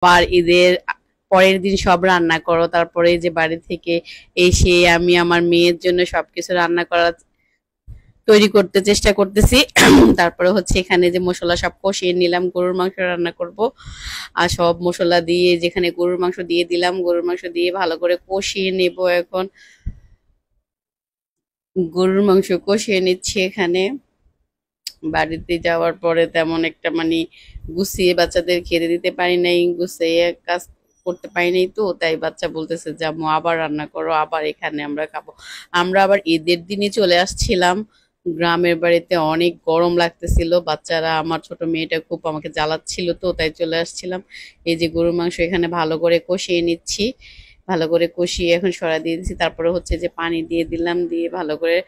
আর ঈদের পরের দিন সব রান্না করো, তারপরে এই যে বাড়ি থেকে এসে আমি আমার মেয়ের জন্য সবকিছু রান্না করা তৈরি করতে চেষ্টা করতেছি। তারপরে হচ্ছে এখানে যে মশলা সব কষিয়ে নিলাম, গরুর মাংস রান্না করব। আর সব মশলা দিয়ে যেখানে গরুর মাংস দিয়ে দিলাম, গরুর মাংস দিয়ে ভালো করে কষিয়ে নেব। এখন গরুর মাংস কষিয়ে নিচ্ছি এখানে। বাড়িতে যাওয়ার পরে তেমন একটা মানে গুছিয়ে বাচ্চাদের খেতে দিতে পারি নাই, গুছিয়ে কাজ করতে পারি নাই, তো তাই বাচ্চা বলতেছে যে আম্মু আবার রান্না করো, আবার এখানে আমরা খাবো। আমরা আবার ঈদের দিনে চলে আসছিলাম গ্রামের বাড়িতে, অনেক গরম লাগতেছিল, বাচ্চারা আমার ছোট মেয়েটা খুব আমাকে জ্বালাচ্ছিল, তো তাই চলে আসছিলাম। এই যে গরুর মাংস এখানে ভালো করে কষিয়ে নিচ্ছি, ভালো করে কষিয়ে এখন সরা দিয়ে দিচ্ছি। তারপরে হচ্ছে যে পানি দিয়ে দিলাম, দিয়ে ভালো করে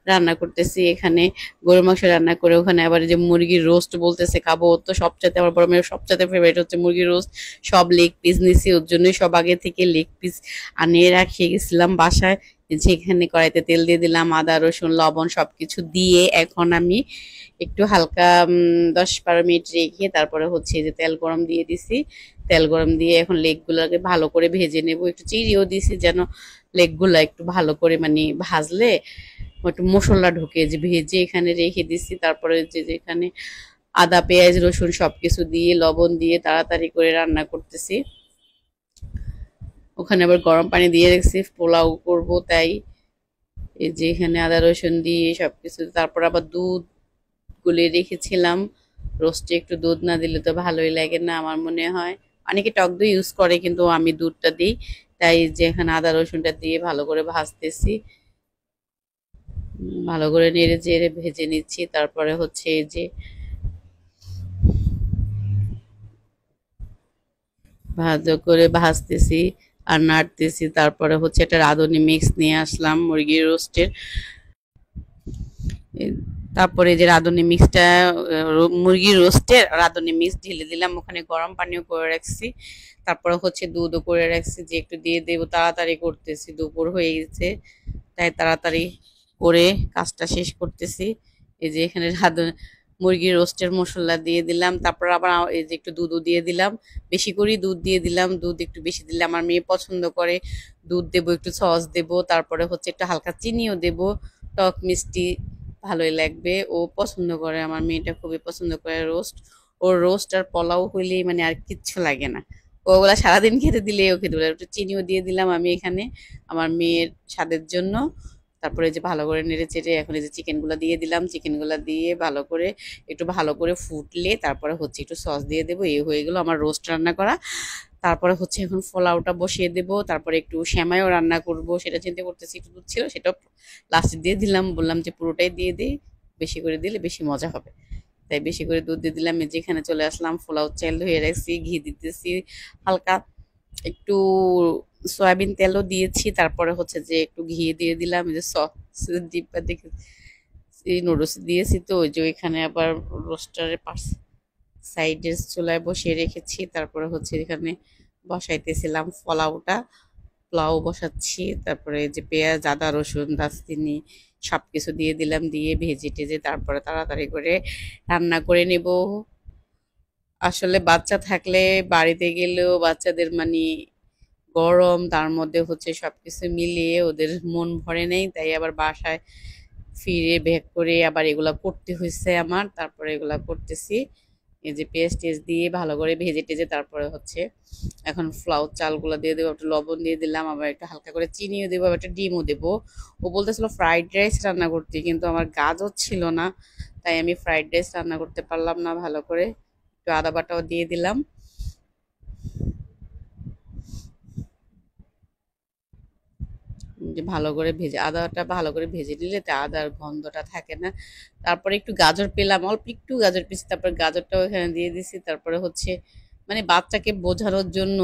রান্না করতেছি এখানে। গরুর মাংস রান্না করে ওখানে আবার যে মুরগির রোস্ট বলতেছে খাবো, ওর তো সবচাইতে, আমার বড় মেয়ের সবচাইতে ফেভারিট হচ্ছে মুরগির রোস্ট। সব লেগ পিস নিছি ওর জন্যই, সব আগে থেকে লেগ পিস আনিয়ে রাখিয়ে গেছিলাম বাসায়। যেখানে কড়াইতে তেল দিয়ে দিলাম, আদা রসুন লবণ সবকিছু দিয়ে এখন আমি একটু হালকা 10-12 মিনিট রেখে তারপরে হচ্ছে যে তেল গরম দিয়ে দিছি। তেল গরম দিয়ে এখন লেগগুলোকে ভালো করে ভেজে নেব, একটু চিড়িও দিছি যেন লেগগুলো একটু ভালো করে মানে ভাজলে একটু মশলা ঢুকে, যে ভেজে এখানে রেখে দিছি। তারপরে যে যেখানে আদা পেঁয়াজ রসুন সবকিছু দিয়ে লবণ দিয়ে তাড়াতাড়ি করে রান্না করতেছি। ওখানে আবার গরম পানি দিয়ে রেখেছি, পোলাও করব তাই। এই যে এখানে আদা রসুন দিয়ে সবকিছু, তারপর আবার দুধ গুলে রেখেছিলাম। রোস্টে একটু দুধ না দিলে তো ভালোই লাগে না আমার মনে হয়। অনেকে টক দই ইউজ করে, কিন্তু আমি দুধটা দিই। তাই যে এখানে আদা রসুনটা দিয়ে ভালো করে ভাজতেছি, ভালো করে নেড়ে চেড়ে ভেজে নিচ্ছি। তারপরে হচ্ছে এই যে ভালো করে ভাজতেছি আর নাড়তেছি। তারপরে হচ্ছে একটা রাঁধুনি মিক্স নিয়ে আসলাম মুরগির রোস্টের। তারপরে যে রাঁধুনি মিক্সটা, মুরগির রোস্টের রাঁধুনি মিক্স ঢেলে দিলাম, ওখানে গরম পানিও করে রাখছি। তারপরে হচ্ছে দুধও করে রাখছি যে একটু দিয়ে দেবো, তাড়াতাড়ি করতেছি, দুপুর হয়ে গেছে তাই তাড়াতাড়ি করে কাজটা শেষ করতেছি। এই যে এখানে মুরগির রোস্টের মশলা দিয়ে দিলাম, তারপর আবার এই যে একটু দুধও দিয়ে দিলাম, বেশি করেই দুধ দিয়ে দিলাম, দুধ একটু বেশি দিলে আমার মেয়ে পছন্দ করে। দুধ দেবো, একটু সস দেবো, তারপরে হচ্ছে একটু হালকা চিনিও দেবো, টক মিষ্টি ভালোই লাগবে, ও পছন্দ করে, আমার মেয়েটা খুবই পছন্দ করে রোস্ট। ওর রোস্ট আর পোলাও হইলেই মানে আর কিচ্ছু লাগে না, ওগুলা সারাদিন খেতে দিলে ও খেতে পারে। একটু চিনিও দিয়ে দিলাম আমি এখানে আমার মেয়ের স্বাদের জন্য। তারপরে যে ভালো করে নেড়ে চেড়ে এখন এই যে চিকেন গুলা দিয়ে দিলাম, চিকেন গুলা দিয়ে ভালো করে একটু ভালো করে ফুটলে তারপরে হচ্ছে একটু সস দিয়ে দেবো। এই হয়ে গেল আমার রোস্ট রান্না করা। তারপরে হচ্ছে এখন পোলাওটা বসিয়ে দেবো, তারপরে একটু সেমাইও রান্না করব, সেটা চিন্তা করতেছি, একটু দুধ ছিল সেটাও লাস্টে দিয়ে দিলাম, বললাম যে পুরোটাই দিয়ে দিই, বেশি করে দিলে বেশি মজা হবে, তাই বেশি করে দুধ দিয়ে দিলাম। এই যেখানে চলে আসলাম, পোলাও চাল ধুয়ে রাখছি, ঘি দিতেছি হালকা, একটু সয়াবিন তেলও দিয়েছি, তারপরে হচ্ছে যে একটু ঘি দিয়ে দিলাম। এই যে সস ডিব্বা দেখে এই নুডলস দিয়েছি, তো ওই যে এখানে আবার রোস্টারের পাশ সাইডের চুলায় বসিয়ে রেখেছি। তারপরে হচ্ছে এখানে বসাইতেছিলাম পোলাওটা, পোলাও বসাচ্ছি। তারপরে এই যে পেঁয়াজ আদা রসুন দারচিনি সবকিছু দিয়ে দিলাম, দিয়ে ভেজে টেজে তারপরে তাড়াতাড়ি করে রান্না করে নেব। আসলে বাচ্চা থাকলে বাড়িতে গেলেও বাচ্চাদের মানে গরম, তার মধ্যে হচ্ছে সবকিছু মিলিয়ে ওদের মন ভরে নেই, তাই আবার বাসায় ফিরে ব্যাক করে আবার এগুলা করতে হয়েছে আমার। তারপরে এগুলা করতেছি, এই যে পেঁয়াজ টেস্ট দিয়ে ভালো করে ভেজে টেজে তারপরে হচ্ছে এখন ফ্লাউর চালগুলো দিয়ে দেবো, একটু লবণ দিয়ে দিলাম, আবার একটু হালকা করে চিনিও দেবো, আবার একটা ডিমও দেবো। ও বলতেছিল ফ্রাইড রাইস রান্না করতে, কিন্তু আমার গাজর ছিল না, তাই আমি ফ্রাইড রাইস রান্না করতে পারলাম না ভালো করে। একটু আদা বাটাও দিয়ে দিলাম, যে ভালো করে ভেজে আদাটা ভালো করে ভেজে নিলে তা আদার গন্ধটা থাকে না। তারপরে একটু গাজর পেলাম, অল্প একটু গাজর পিস, তারপরে গাজরটাও এখানে দিয়ে দিছি। তারপরে হচ্ছে মানে বাচ্চাকে বোঝানোর জন্য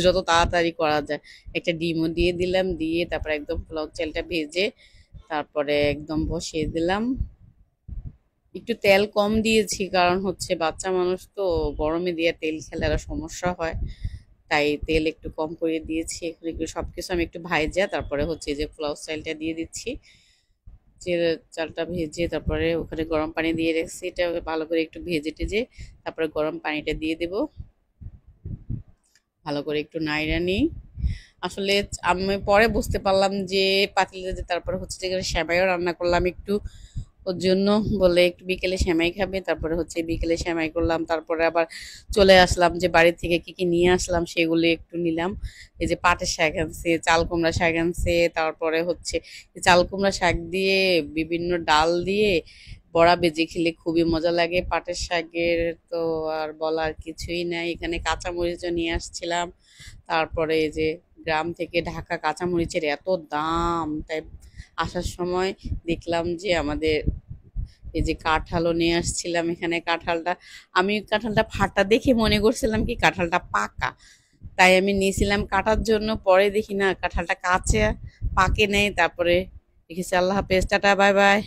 যত তাড়াতাড়ি করা যায় একটা ডিমও দিয়ে দিলাম, দিয়ে তারপরে একদম পোলাও চালটা ভেজে তারপরে একদম বসিয়ে দিলাম। একটু তেল কম দিয়েছি, কারণ হচ্ছে বাচ্চা মানুষ তো গরমে দিয়ে তেল খেলে আরো সমস্যা হয়, তাই তেল একটু কম করে দিয়েছি। এখানে একটু সবকিছু আমি একটু ভাজা তারপরে হচ্ছে যে পোলাও চালটা দিয়ে দিচ্ছি, যে চালটা ভেজে তারপরে ওখানে গরম পানি দিয়ে রেখেছি, এটা ভালো করে একটু ভেজে টেজে তারপরে গরম পানিটা দিয়ে দেব। ভালো করে একটু নাইড়া নিই। আসলে আমি পরে বুঝতে পারলাম যে পাতিলে যে তারপরে হচ্ছে যে সেমাইও রান্না করলাম একটু, ওর জন্য বলে একটু বিকেলে সেমাই খাবে, তারপরে হচ্ছে বিকেলে সেমাই করলাম, তারপরে আবার চলে আসলাম যে বাড়ি থেকে কি কি নিয়ে আসলাম সেগুলো একটু নিলাম। এই যে পাটের শাক আনছে, চাল কুমড়া শাক আনছে, তারপরে হচ্ছে চাল কুমড়া শাক দিয়ে বিভিন্ন ডাল দিয়ে বড়া বেজে খেলে খুবই মজা লাগে। পাটের শাকের তো আর বলার কিছুই নাই। এখানে কাঁচামরিচও নিয়ে আসছিলাম। তারপরে এই যে গ্রাম থেকে ঢাকা কাঁচামরিচের এত দাম, তাই আসার সময় দেখলাম যে আমাদের এই যে কাঁঠালও নিয়ে আসছিলাম। এখানে কাঁঠালটা, আমি কাঁঠালটা ফাটা দেখে মনে করছিলাম কি কাঁঠালটা পাকা, তাই আমি নিয়েছিলাম কাটার জন্য। পরে দেখি না কাঁঠালটা কাঁচা, পাকে নেই। তারপরে দেখেছি। আল্লাহ হাফেজ, টাটা, বাই বাই।